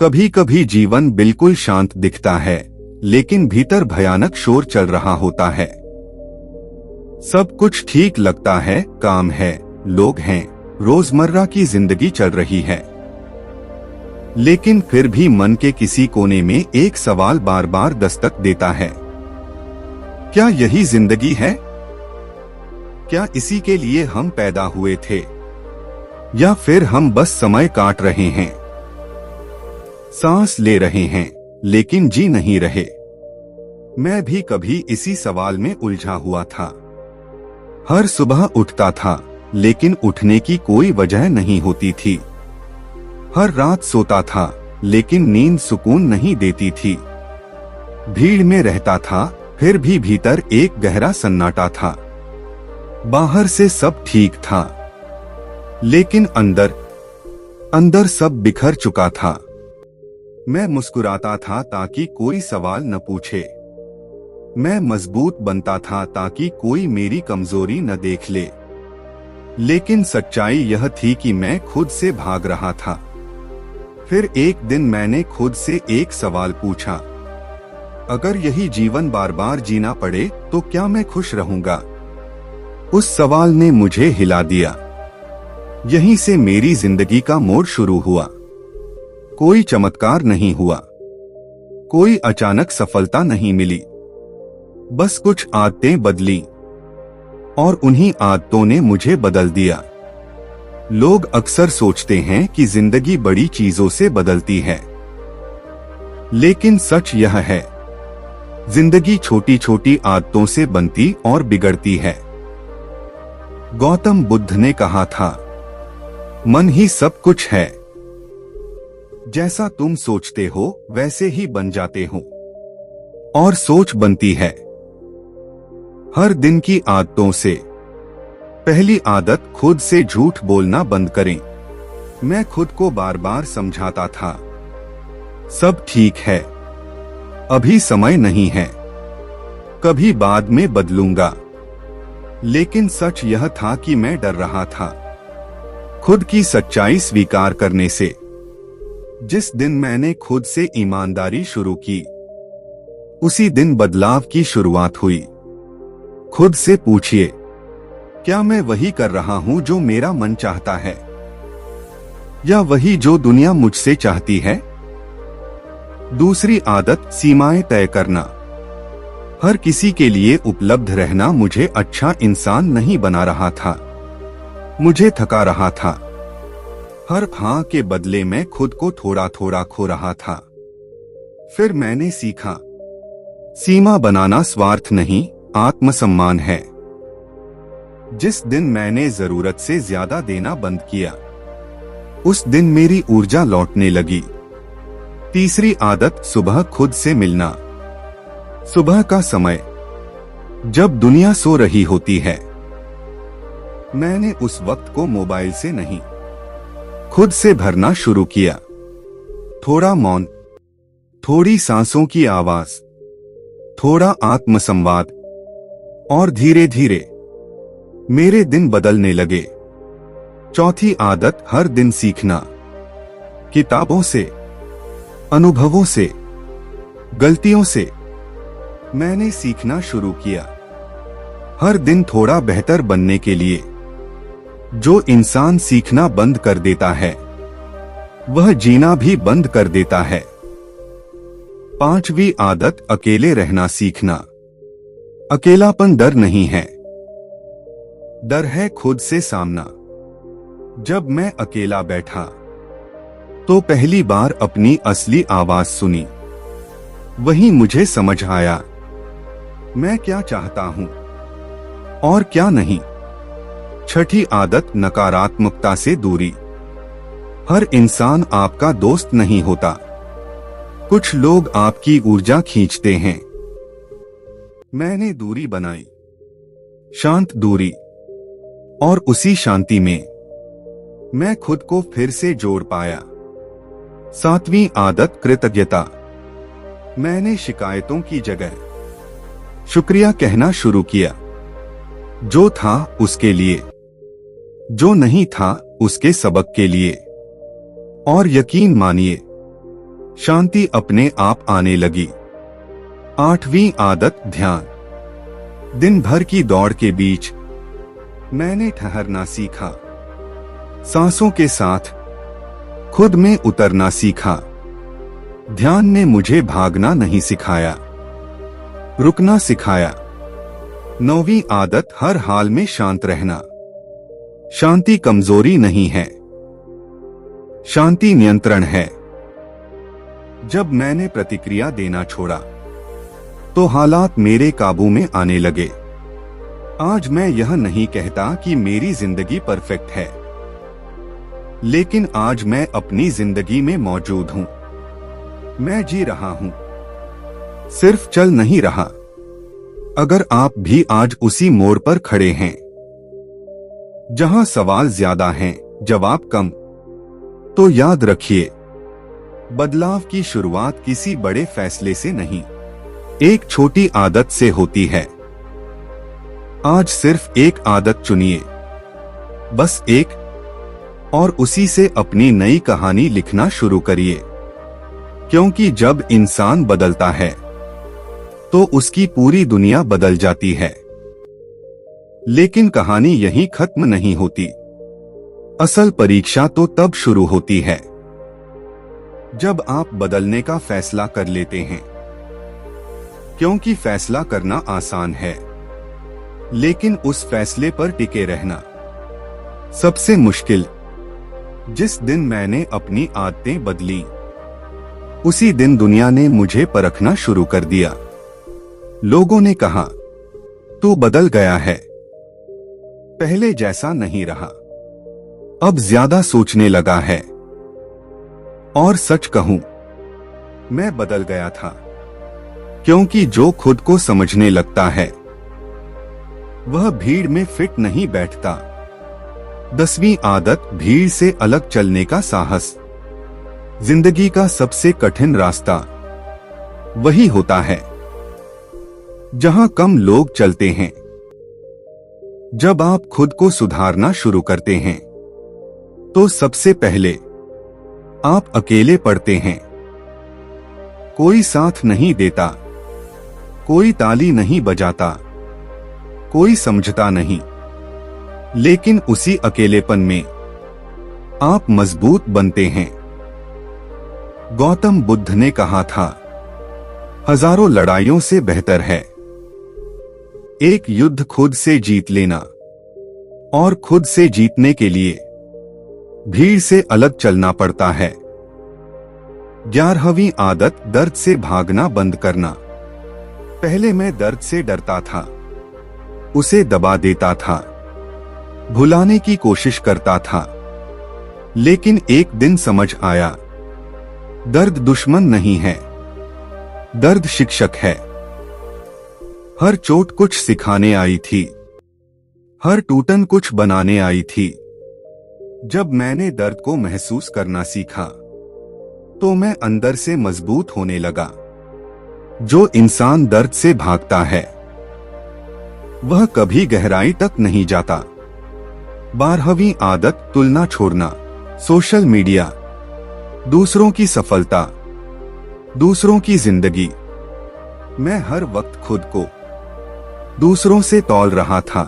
कभी कभी जीवन बिल्कुल शांत दिखता है, लेकिन भीतर भयानक शोर चल रहा होता है। सब कुछ ठीक लगता है, काम है, लोग हैं, रोजमर्रा की जिंदगी चल रही है। लेकिन फिर भी मन के किसी कोने में एक सवाल बार बार दस्तक देता है। क्या यही जिंदगी है? क्या इसी के लिए हम पैदा हुए थे? या फिर हम बस समय काट रहे हैं, सांस ले रहे हैं, लेकिन जी नहीं रहे? मैं भी कभी इसी सवाल में उलझा हुआ था। हर सुबह उठता था, लेकिन उठने की कोई वजह नहीं होती थी। हर रात सोता था, लेकिन नींद सुकून नहीं देती थी। भीड़ में रहता था, फिर भी भीतर एक गहरा सन्नाटा था। बाहर से सब ठीक था, लेकिन अंदर अंदर सब बिखर चुका था। मैं मुस्कुराता था ताकि कोई सवाल न पूछे। मैं मजबूत बनता था ताकि कोई मेरी कमजोरी न देख ले। लेकिन सच्चाई यह थी कि मैं खुद से भाग रहा था। फिर एक दिन मैंने खुद से एक सवाल पूछा, अगर यही जीवन बार बार जीना पड़े तो क्या मैं खुश रहूंगा? उस सवाल ने मुझे हिला दिया। यहीं से मेरी जिंदगी का मोड़ शुरू हुआ। कोई चमत्कार नहीं हुआ, कोई अचानक सफलता नहीं मिली। बस कुछ आदतें बदली और उन्हीं आदतों ने मुझे बदल दिया। लोग अक्सर सोचते हैं कि जिंदगी बड़ी चीजों से बदलती है, लेकिन सच यह है, जिंदगी छोटी छोटी आदतों से बनती और बिगड़ती है। गौतम बुद्ध ने कहा था, मन ही सब कुछ है। जैसा तुम सोचते हो वैसे ही बन जाते हो, और सोच बनती है हर दिन की आदतों से। पहली आदत, खुद से झूठ बोलना बंद करें। मैं खुद को बार बार समझाता था, सब ठीक है, अभी समय नहीं है, कभी बाद में बदलूंगा। लेकिन सच यह था कि मैं डर रहा था खुद की सच्चाई स्वीकार करने से। जिस दिन मैंने खुद से ईमानदारी शुरू की, उसी दिन बदलाव की शुरुआत हुई। खुद से पूछिए, क्या मैं वही कर रहा हूं जो मेरा मन चाहता है, या वही जो दुनिया मुझसे चाहती है? दूसरी आदत, सीमाएं तय करना। हर किसी के लिए उपलब्ध रहना मुझे अच्छा इंसान नहीं बना रहा था, मुझे थका रहा था। हर हाँ के बदले में खुद को थोड़ा थोड़ा खो रहा था। फिर मैंने सीखा, सीमा बनाना स्वार्थ नहीं, आत्मसम्मान है। जिस दिन मैंने जरूरत से ज्यादा देना बंद किया, उस दिन मेरी ऊर्जा लौटने लगी। तीसरी आदत, सुबह खुद से मिलना। सुबह का समय, जब दुनिया सो रही होती है, मैंने उस वक्त को मोबाइल से नहीं, खुद से भरना शुरू किया। थोड़ा मौन, थोड़ी सांसों की आवाज, थोड़ा आत्मसंवाद, और धीरे धीरे मेरे दिन बदलने लगे। चौथी आदत, हर दिन सीखना। किताबों से, अनुभवों से, गलतियों से मैंने सीखना शुरू किया। हर दिन थोड़ा बेहतर बनने के लिए। जो इंसान सीखना बंद कर देता है, वह जीना भी बंद कर देता है। पांचवी आदत, अकेले रहना सीखना। अकेलापन डर नहीं है, डर है खुद से सामना। जब मैं अकेला बैठा, तो पहली बार अपनी असली आवाज सुनी। वहीं मुझे समझ आया, मैं क्या चाहता हूं और क्या नहीं। छठी आदत, नकारात्मकता से दूरी। हर इंसान आपका दोस्त नहीं होता। कुछ लोग आपकी ऊर्जा खींचते हैं। मैंने दूरी बनाई, शांत दूरी, और उसी शांति में मैं खुद को फिर से जोड़ पाया। सातवीं आदत, कृतज्ञता। मैंने शिकायतों की जगह शुक्रिया कहना शुरू किया। जो था उसके लिए, जो नहीं था उसके सबक के लिए। और यकीन मानिए, शांति अपने आप आने लगी। 8वीं आदत, ध्यान। दिन भर की दौड़ के बीच मैंने ठहरना सीखा, सांसों के साथ खुद में उतरना सीखा। ध्यान ने मुझे भागना नहीं सिखाया, रुकना सिखाया। 9वीं आदत, हर हाल में शांत रहना। शांति कमजोरी नहीं है, शांति नियंत्रण है। जब मैंने प्रतिक्रिया देना छोड़ा तो हालात मेरे काबू में आने लगे। आज मैं यह नहीं कहता कि मेरी जिंदगी परफेक्ट है, लेकिन आज मैं अपनी जिंदगी में मौजूद हूं। मैं जी रहा हूं, सिर्फ चल नहीं रहा। अगर आप भी आज उसी मोड़ पर खड़े हैं जहां सवाल ज्यादा हैं, जवाब कम, तो याद रखिए, बदलाव की शुरुआत किसी बड़े फैसले से नहीं, एक छोटी आदत से होती है। आज सिर्फ एक आदत चुनिए, बस एक, और उसी से अपनी नई कहानी लिखना शुरू करिए। क्योंकि जब इंसान बदलता है तो उसकी पूरी दुनिया बदल जाती है। लेकिन कहानी यहीं खत्म नहीं होती। असल परीक्षा तो तब शुरू होती है जब आप बदलने का फैसला कर लेते हैं। क्योंकि फैसला करना आसान है, लेकिन उस फैसले पर टिके रहना सबसे मुश्किल। जिस दिन मैंने अपनी आदतें बदली, उसी दिन दुनिया ने मुझे परखना शुरू कर दिया। लोगों ने कहा, तू बदल गया है, पहले जैसा नहीं रहा, अब ज्यादा सोचने लगा है। और सच कहूं, मैं बदल गया था, क्योंकि जो खुद को समझने लगता है वह भीड़ में फिट नहीं बैठता। 10वीं आदत, भीड़ से अलग चलने का साहस। जिंदगी का सबसे कठिन रास्ता वही होता है जहां कम लोग चलते हैं। जब आप खुद को सुधारना शुरू करते हैं तो सबसे पहले आप अकेले पड़ते हैं। कोई साथ नहीं देता, कोई ताली नहीं बजाता, कोई समझता नहीं, लेकिन उसी अकेलेपन में आप मजबूत बनते हैं। गौतम बुद्ध ने कहा था, हजारों लड़ाइयों से बेहतर है एक युद्ध खुद से जीत लेना। और खुद से जीतने के लिए भीड़ से अलग चलना पड़ता है। 11वीं आदत, दर्द से भागना बंद करना। पहले मैं दर्द से डरता था, उसे दबा देता था, भुलाने की कोशिश करता था। लेकिन एक दिन समझ आया, दर्द दुश्मन नहीं है, दर्द शिक्षक है। हर चोट कुछ सिखाने आई थी, हर टूटन कुछ बनाने आई थी। जब मैंने दर्द को महसूस करना सीखा तो मैं अंदर से मजबूत होने लगा। जो इंसान दर्द से भागता है वह कभी गहराई तक नहीं जाता। 12वीं आदत, तुलना छोड़ना। सोशल मीडिया, दूसरों की सफलता, दूसरों की जिंदगी। मैं हर वक्त खुद को दूसरों से तौल रहा था,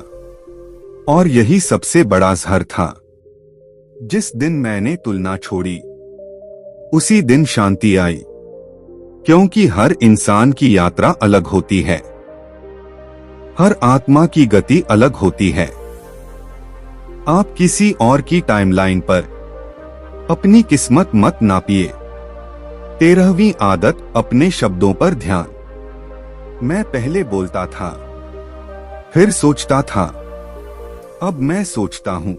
और यही सबसे बड़ा जहर था। जिस दिन मैंने तुलना छोड़ी, उसी दिन शांति आई। क्योंकि हर इंसान की यात्रा अलग होती है, हर आत्मा की गति अलग होती है। आप किसी और की टाइमलाइन पर अपनी किस्मत मत नापिए। 13वीं आदत, अपने शब्दों पर ध्यान। मैं पहले बोलता था, फिर सोचता था, अब मैं सोचता हूं,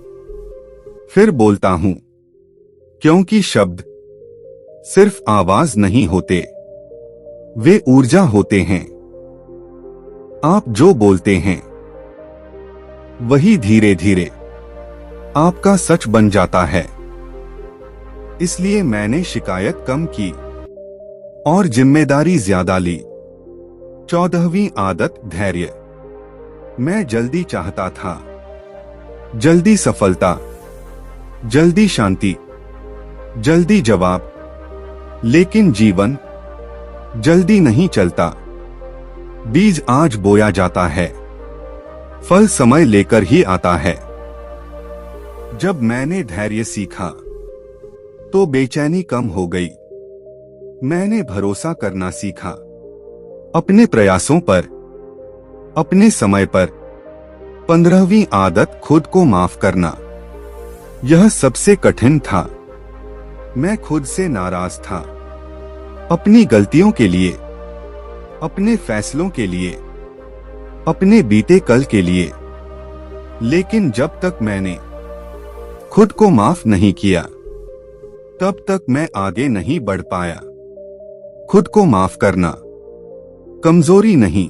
फिर बोलता हूं। क्योंकि शब्द सिर्फ आवाज नहीं होते, वे ऊर्जा होते हैं। आप जो बोलते हैं वही धीरे धीरे आपका सच बन जाता है। इसलिए मैंने शिकायत कम की और जिम्मेदारी ज्यादा ली। 14वीं आदत, धैर्य। मैं जल्दी चाहता था, जल्दी सफलता, जल्दी शांति, जल्दी जवाब। लेकिन जीवन जल्दी नहीं चलता। बीज आज बोया जाता है, फल समय लेकर ही आता है। जब मैंने धैर्य सीखा तो बेचैनी कम हो गई। मैंने भरोसा करना सीखा अपने प्रयासों पर, अपने समय पर। 15वीं आदत, खुद को माफ करना। यह सबसे कठिन था। मैं खुद से नाराज था, अपनी गलतियों के लिए, अपने फैसलों के लिए, अपने बीते कल के लिए। लेकिन जब तक मैंने खुद को माफ नहीं किया, तब तक मैं आगे नहीं बढ़ पाया। खुद को माफ करना कमजोरी नहीं,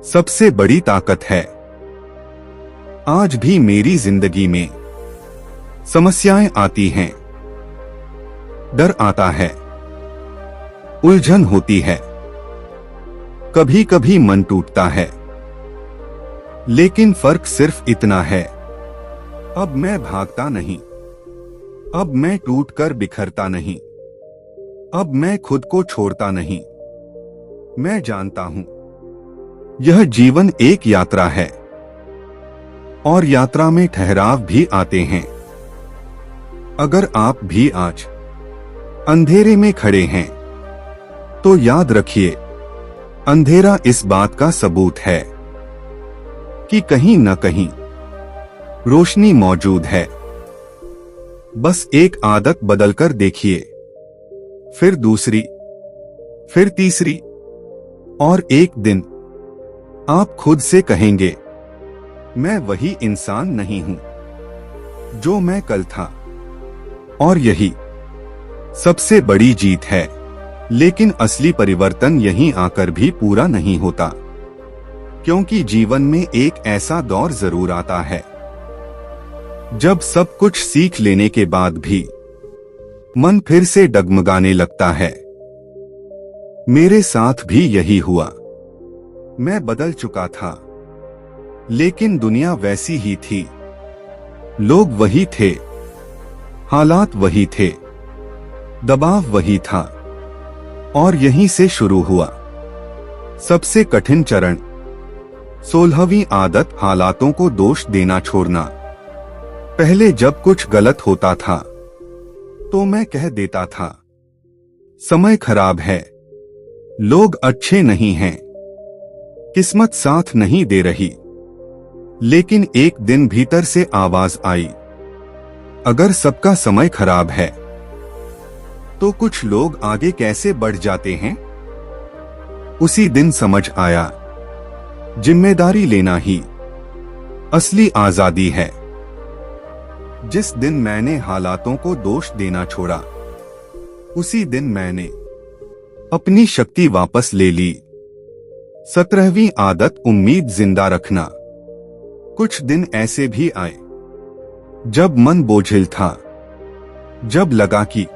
सबसे बड़ी ताकत है। आज भी मेरी जिंदगी में समस्याएं आती हैं, डर आता है, उलझन होती है, कभी कभी मन टूटता है। लेकिन फर्क सिर्फ इतना है, अब मैं भागता नहीं, अब मैं टूटकर बिखरता नहीं, अब मैं खुद को छोड़ता नहीं। मैं जानता हूं यह जीवन एक यात्रा है, और यात्रा में ठहराव भी आते हैं। अगर आप भी आज अंधेरे में खड़े हैं, तो याद रखिए, अंधेरा इस बात का सबूत है कि कहीं न कहीं रोशनी मौजूद है। बस एक आदत बदलकर देखिए, फिर दूसरी, फिर तीसरी, और एक दिन आप खुद से कहेंगे, मैं वही इंसान नहीं हूं जो मैं कल था। और यही सबसे बड़ी जीत है। लेकिन असली परिवर्तन यहीं आकर भी पूरा नहीं होता, क्योंकि जीवन में एक ऐसा दौर जरूर आता है जब सब कुछ सीख लेने के बाद भी मन फिर से डगमगाने लगता है। मेरे साथ भी यही हुआ। मैं बदल चुका था, लेकिन दुनिया वैसी ही थी, लोग वही थे, हालात वही थे, दबाव वही था। और यहीं से शुरू हुआ सबसे कठिन चरण, 16वीं आदत, हालातों को दोष देना छोड़ना। पहले जब कुछ गलत होता था तो मैं कह देता था, समय खराब है, लोग अच्छे नहीं हैं, किस्मत साथ नहीं दे रही। लेकिन एक दिन भीतर से आवाज आई, अगर सबका समय खराब है तो कुछ लोग आगे कैसे बढ़ जाते हैं। उसी दिन समझ आया, जिम्मेदारी लेना ही असली आजादी है। जिस दिन मैंने हालातों को दोष देना छोड़ा, उसी दिन मैंने अपनी शक्ति वापस ले ली। 17वीं आदत, उम्मीद जिंदा रखना। कुछ दिन ऐसे भी आए जब मन बोझिल था, जब लगा कि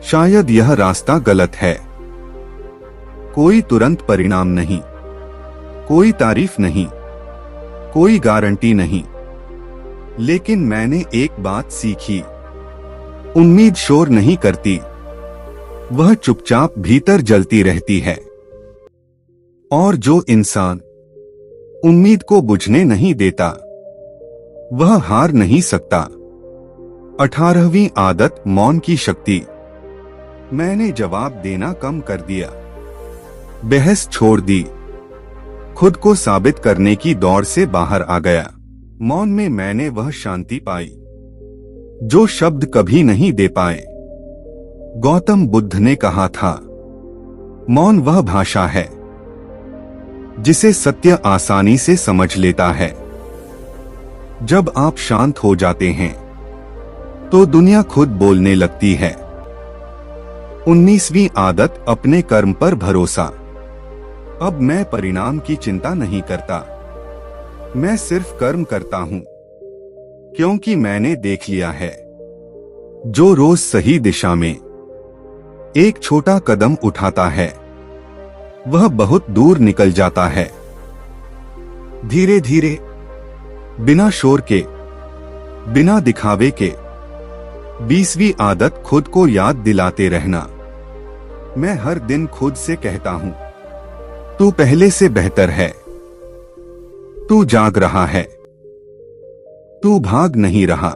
शायद यह रास्ता गलत है। कोई तुरंत परिणाम नहीं, कोई तारीफ नहीं, कोई गारंटी नहीं। लेकिन मैंने एक बात सीखी, उम्मीद शोर नहीं करती, वह चुपचाप भीतर जलती रहती है। और जो इंसान उम्मीद को बुझने नहीं देता, वह हार नहीं सकता। 18वीं आदत, मौन की शक्ति। मैंने जवाब देना कम कर दिया, बहस छोड़ दी, खुद को साबित करने की दौड़ से बाहर आ गया। मौन में मैंने वह शांति पाई जो शब्द कभी नहीं दे पाए। गौतम बुद्ध ने कहा था, मौन वह भाषा है जिसे सत्य आसानी से समझ लेता है। जब आप शांत हो जाते हैं तो दुनिया खुद बोलने लगती है। 19वीं आदत, अपने कर्म पर भरोसा। अब मैं परिणाम की चिंता नहीं करता, मैं सिर्फ कर्म करता हूं, क्योंकि मैंने देख लिया है, जो रोज सही दिशा में एक छोटा कदम उठाता है, वह बहुत दूर निकल जाता है। धीरे धीरे, बिना शोर के, बिना दिखावे के। 20वीं आदत, खुद को याद दिलाते रहना। मैं हर दिन खुद से कहता हूं, तू पहले से बेहतर है, तू जाग रहा है, तू भाग नहीं रहा,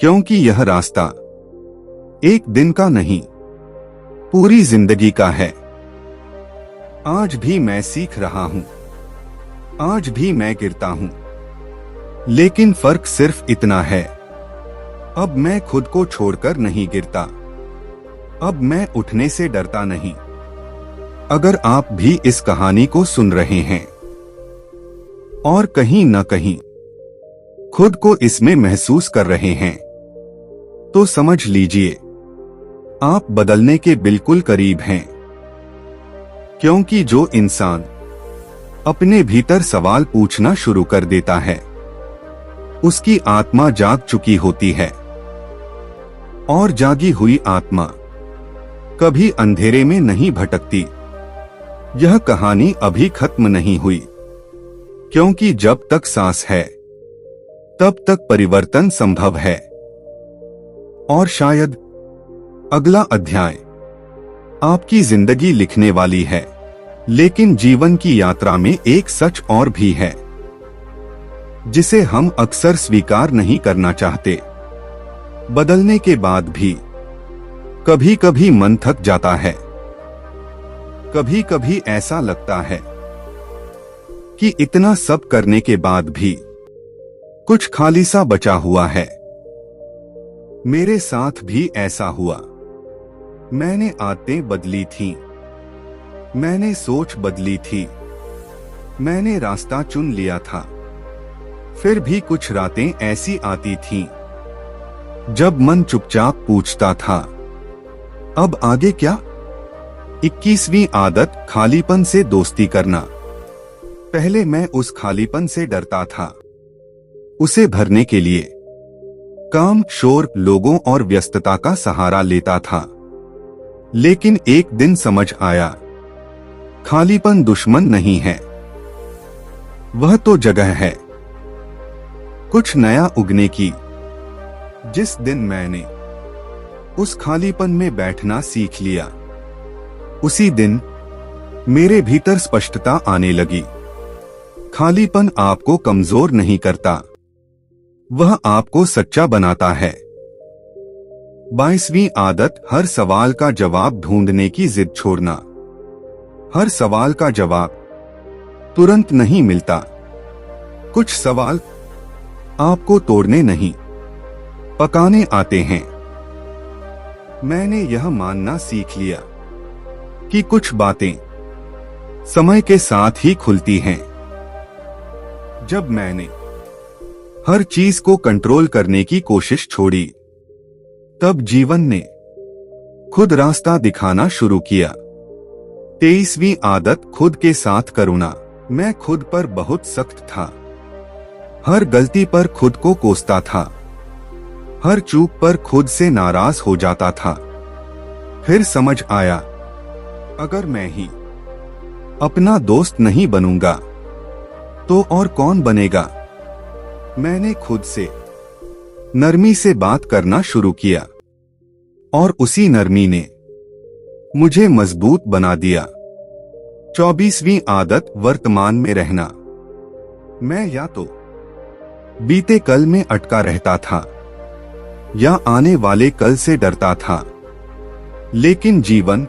क्योंकि यह रास्ता एक दिन का नहीं, पूरी जिंदगी का है। आज भी मैं सीख रहा हूं, आज भी मैं गिरता हूं, लेकिन फर्क सिर्फ इतना है, अब मैं खुद को छोड़कर नहीं गिरता, अब मैं उठने से डरता नहीं। अगर आप भी इस कहानी को सुन रहे हैं और कहीं न कहीं खुद को इसमें महसूस कर रहे हैं, तो समझ लीजिए आप बदलने के बिल्कुल करीब हैं। क्योंकि जो इंसान अपने भीतर सवाल पूछना शुरू कर देता है, उसकी आत्मा जाग चुकी होती है, और जागी हुई आत्मा कभी अंधेरे में नहीं भटकती। यह कहानी अभी खत्म नहीं हुई, क्योंकि जब तक सांस है तब तक परिवर्तन संभव है। और शायद अगला अध्याय आपकी जिंदगी लिखने वाली है, लेकिन जीवन की यात्रा में एक सच और भी है जिसे हम अक्सर स्वीकार नहीं करना चाहते। बदलने के बाद भी कभी कभी मन थक जाता है, कभी कभी ऐसा लगता है कि इतना सब करने के बाद भी कुछ खाली सा बचा हुआ है। मेरे साथ भी ऐसा हुआ। मैंने आदतें बदली थीं, मैंने सोच बदली थी, मैंने रास्ता चुन लिया था, फिर भी कुछ रातें ऐसी आती थीं जब मन चुपचाप पूछता था, अब आगे क्या? 21वीं आदत, खालीपन से दोस्ती करना। पहले मैं उस खालीपन से डरता था। उसे भरने के लिए काम, शोर, लोगों और व्यस्तता का सहारा लेता था। लेकिन एक दिन समझ आया, खालीपन दुश्मन नहीं है, वह तो जगह है कुछ नया उगने की। जिस दिन मैंने उस खालीपन में बैठना सीख लिया, उसी दिन मेरे भीतर स्पष्टता आने लगी। खालीपन आपको कमजोर नहीं करता, वह आपको सच्चा बनाता है। 22वीं आदत, हर सवाल का जवाब ढूंढने की जिद छोड़ना। हर सवाल का जवाब तुरंत नहीं मिलता। कुछ सवाल आपको तोड़ने नहीं, पकाने आते हैं। मैंने यह मानना सीख लिया कि कुछ बातें समय के साथ ही खुलती हैं। जब मैंने हर चीज को कंट्रोल करने की कोशिश छोड़ी, तब जीवन ने खुद रास्ता दिखाना शुरू किया। 23वीं आदत, खुद के साथ करुणा। मैं खुद पर बहुत सख्त था, हर गलती पर खुद को कोसता था, हर चूक पर खुद से नाराज हो जाता था। फिर समझ आया, अगर मैं ही अपना दोस्त नहीं बनूंगा तो और कौन बनेगा। मैंने खुद से नरमी से बात करना शुरू किया, और उसी नरमी ने मुझे मजबूत बना दिया। 24वीं आदत, वर्तमान में रहना। मैं या तो बीते कल में अटका रहता था या आने वाले कल से डरता था, लेकिन जीवन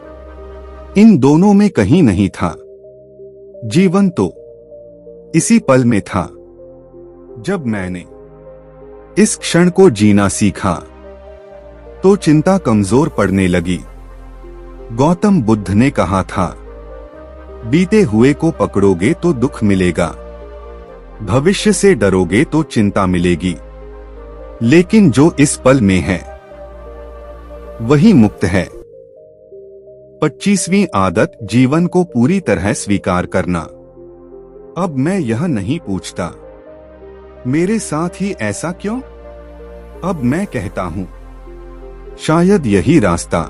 इन दोनों में कहीं नहीं था। जीवन तो इसी पल में था। जब मैंने इस क्षण को जीना सीखा, तो चिंता कमजोर पड़ने लगी। गौतम बुद्ध ने कहा था, बीते हुए को पकड़ोगे तो दुख मिलेगा, भविष्य से डरोगे तो चिंता मिलेगी, लेकिन जो इस पल में है वही मुक्त है। 25वीं आदत, जीवन को पूरी तरह स्वीकार करना। अब मैं यह नहीं पूछता, मेरे साथ ही ऐसा क्यों? अब मैं कहता हूं, शायद यही रास्ता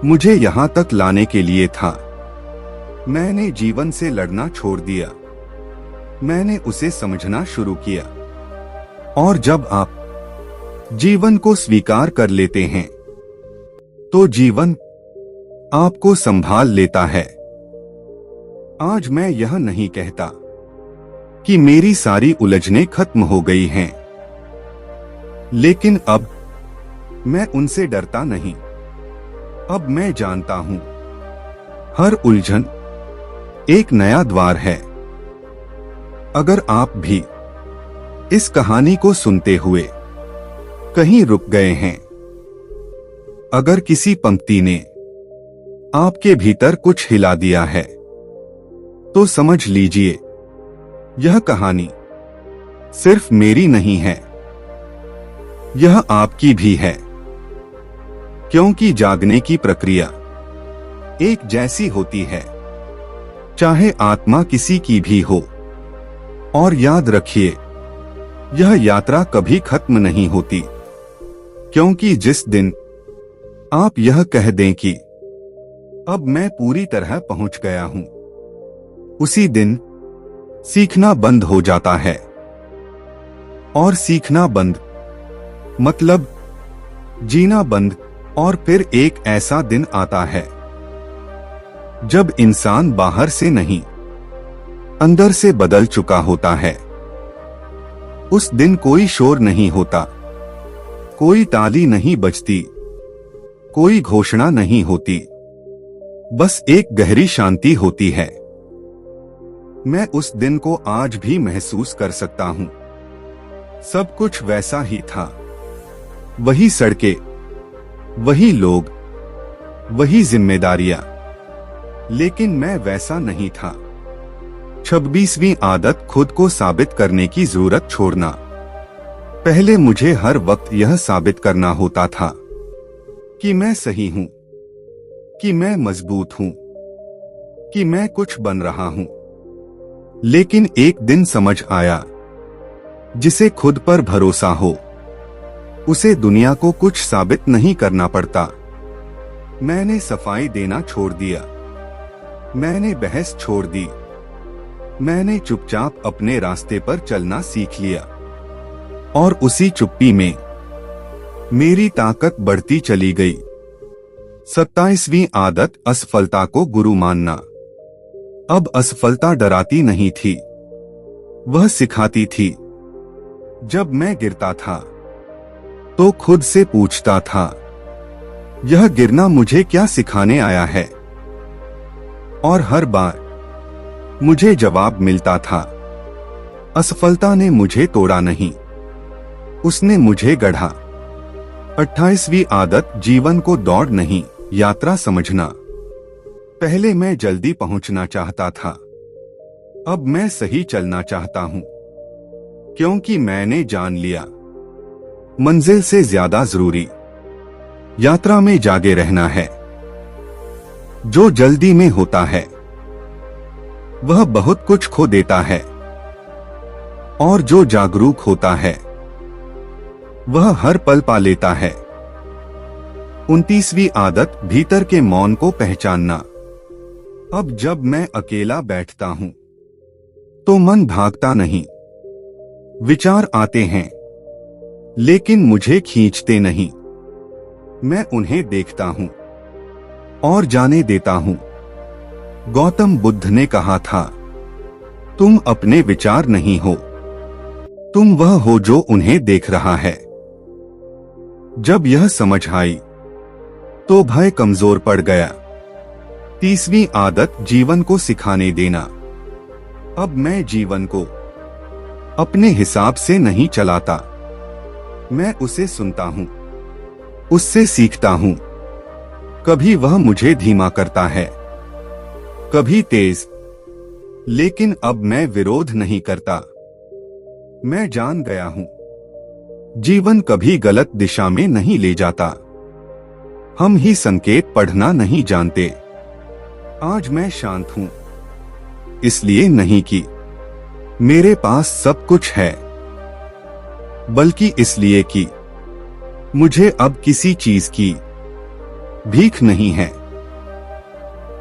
मुझे यहां तक लाने के लिए था। मैंने जीवन से लड़ना छोड़ दिया, मैंने उसे समझना शुरू किया। और जब आप जीवन को स्वीकार कर लेते हैं, तो जीवन आपको संभाल लेता है। आज मैं यह नहीं कहता कि मेरी सारी उलझनें खत्म हो गई हैं, लेकिन अब मैं उनसे डरता नहीं। अब मैं जानता हूं, हर उलझन एक नया द्वार है। अगर आप भी इस कहानी को सुनते हुए कहीं रुक गए हैं, अगर किसी पंक्ति ने आपके भीतर कुछ हिला दिया है, तो समझ लीजिए यह कहानी सिर्फ मेरी नहीं है, यह आपकी भी है। क्योंकि जागने की प्रक्रिया एक जैसी होती है, चाहे आत्मा किसी की भी हो। और याद रखिए, यह यात्रा कभी खत्म नहीं होती, क्योंकि जिस दिन आप यह कह दें कि अब मैं पूरी तरह पहुंच गया हूं, उसी दिन सीखना बंद हो जाता है। और सीखना बंद मतलब जीना बंद। और फिर एक ऐसा दिन आता है जब इंसान बाहर से नहीं, अंदर से बदल चुका होता है। उस दिन कोई शोर नहीं होता, कोई ताली नहीं बजती, कोई घोषणा नहीं होती, बस एक गहरी शांति होती है। मैं उस दिन को आज भी महसूस कर सकता हूं। सब कुछ वैसा ही था, वही सड़कें, वही लोग, वही जिम्मेदारियां, लेकिन मैं वैसा नहीं था। 26वीं आदत, खुद को साबित करने की जरूरत छोड़ना। पहले मुझे हर वक्त यह साबित करना होता था कि मैं सही हूं, कि मैं मजबूत हूं, कि मैं कुछ बन रहा हूं। लेकिन एक दिन समझ आया, जिसे खुद पर भरोसा हो, उसे दुनिया को कुछ साबित नहीं करना पड़ता। मैंने सफाई देना छोड़ दिया, मैंने बहस छोड़ दी, मैंने चुपचाप अपने रास्ते पर चलना सीख लिया। और उसी चुप्पी में मेरी ताकत बढ़ती चली गई। 27वीं आदत, असफलता को गुरु मानना। अब असफलता डराती नहीं थी, वह सिखाती थी। जब मैं गिरता था तो खुद से पूछता था, यह गिरना मुझे क्या सिखाने आया है? और हर बार मुझे जवाब मिलता था, असफलता ने मुझे तोड़ा नहीं, उसने मुझे गढ़ा। 28वीं आदत, जीवन को दौड़ नहीं, यात्रा समझना। पहले मैं जल्दी पहुंचना चाहता था, अब मैं सही चलना चाहता हूं, क्योंकि मैंने जान लिया, मंजिल से ज्यादा जरूरी यात्रा में जागे रहना है। जो जल्दी में होता है वह बहुत कुछ खो देता है, और जो जागरूक होता है वह हर पल पा लेता है। 29वीं आदत, भीतर के मौन को पहचानना। अब जब मैं अकेला बैठता हूं तो मन भागता नहीं, विचार आते हैं लेकिन मुझे खींचते नहीं। मैं उन्हें देखता हूं और जाने देता हूं। गौतम बुद्ध ने कहा था, तुम अपने विचार नहीं हो, तुम वह हो जो उन्हें देख रहा है। जब यह समझ आई तो भय कमजोर पड़ गया। 30वीं आदत, जीवन को सिखाने देना। अब मैं जीवन को अपने हिसाब से नहीं चलाता, मैं उसे सुनता हूं, उससे सीखता हूं। कभी वह मुझे धीमा करता है, कभी तेज, लेकिन अब मैं विरोध नहीं करता। मैं जान गया हूं, जीवन कभी गलत दिशा में नहीं ले जाता, हम ही संकेत पढ़ना नहीं जानते। आज मैं शांत हूं, इसलिए नहीं कि मेरे पास सब कुछ है, बल्कि इसलिए कि मुझे अब किसी चीज की भीख नहीं है।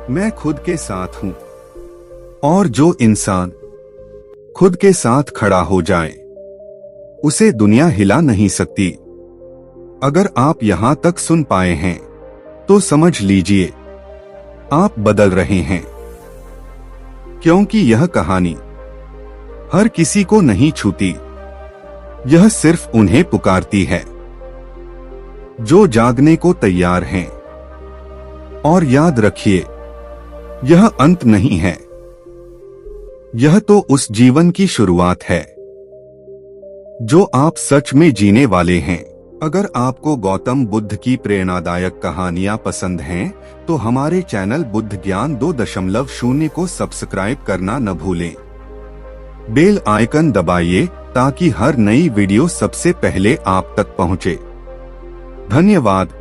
मैं खुद के साथ हूं, और जो इंसान खुद के साथ खड़ा हो जाए उसे दुनिया हिला नहीं सकती। अगर आप यहां तक सुन पाए हैं तो समझ लीजिए आप बदल रहे हैं, क्योंकि यह कहानी हर किसी को नहीं छूती। यह सिर्फ उन्हें पुकारती है जो जागने को तैयार हैं। और याद रखिए, यह अंत नहीं है, यह तो उस जीवन की शुरुआत है जो आप सच में जीने वाले हैं। अगर आपको गौतम बुद्ध की प्रेरणादायक कहानियां पसंद हैं, तो हमारे चैनल बुद्ध ज्ञान 2.0 को सब्सक्राइब करना न भूलें। बेल आइकन दबाइए ताकि हर नई वीडियो सबसे पहले आप तक पहुंचे। धन्यवाद।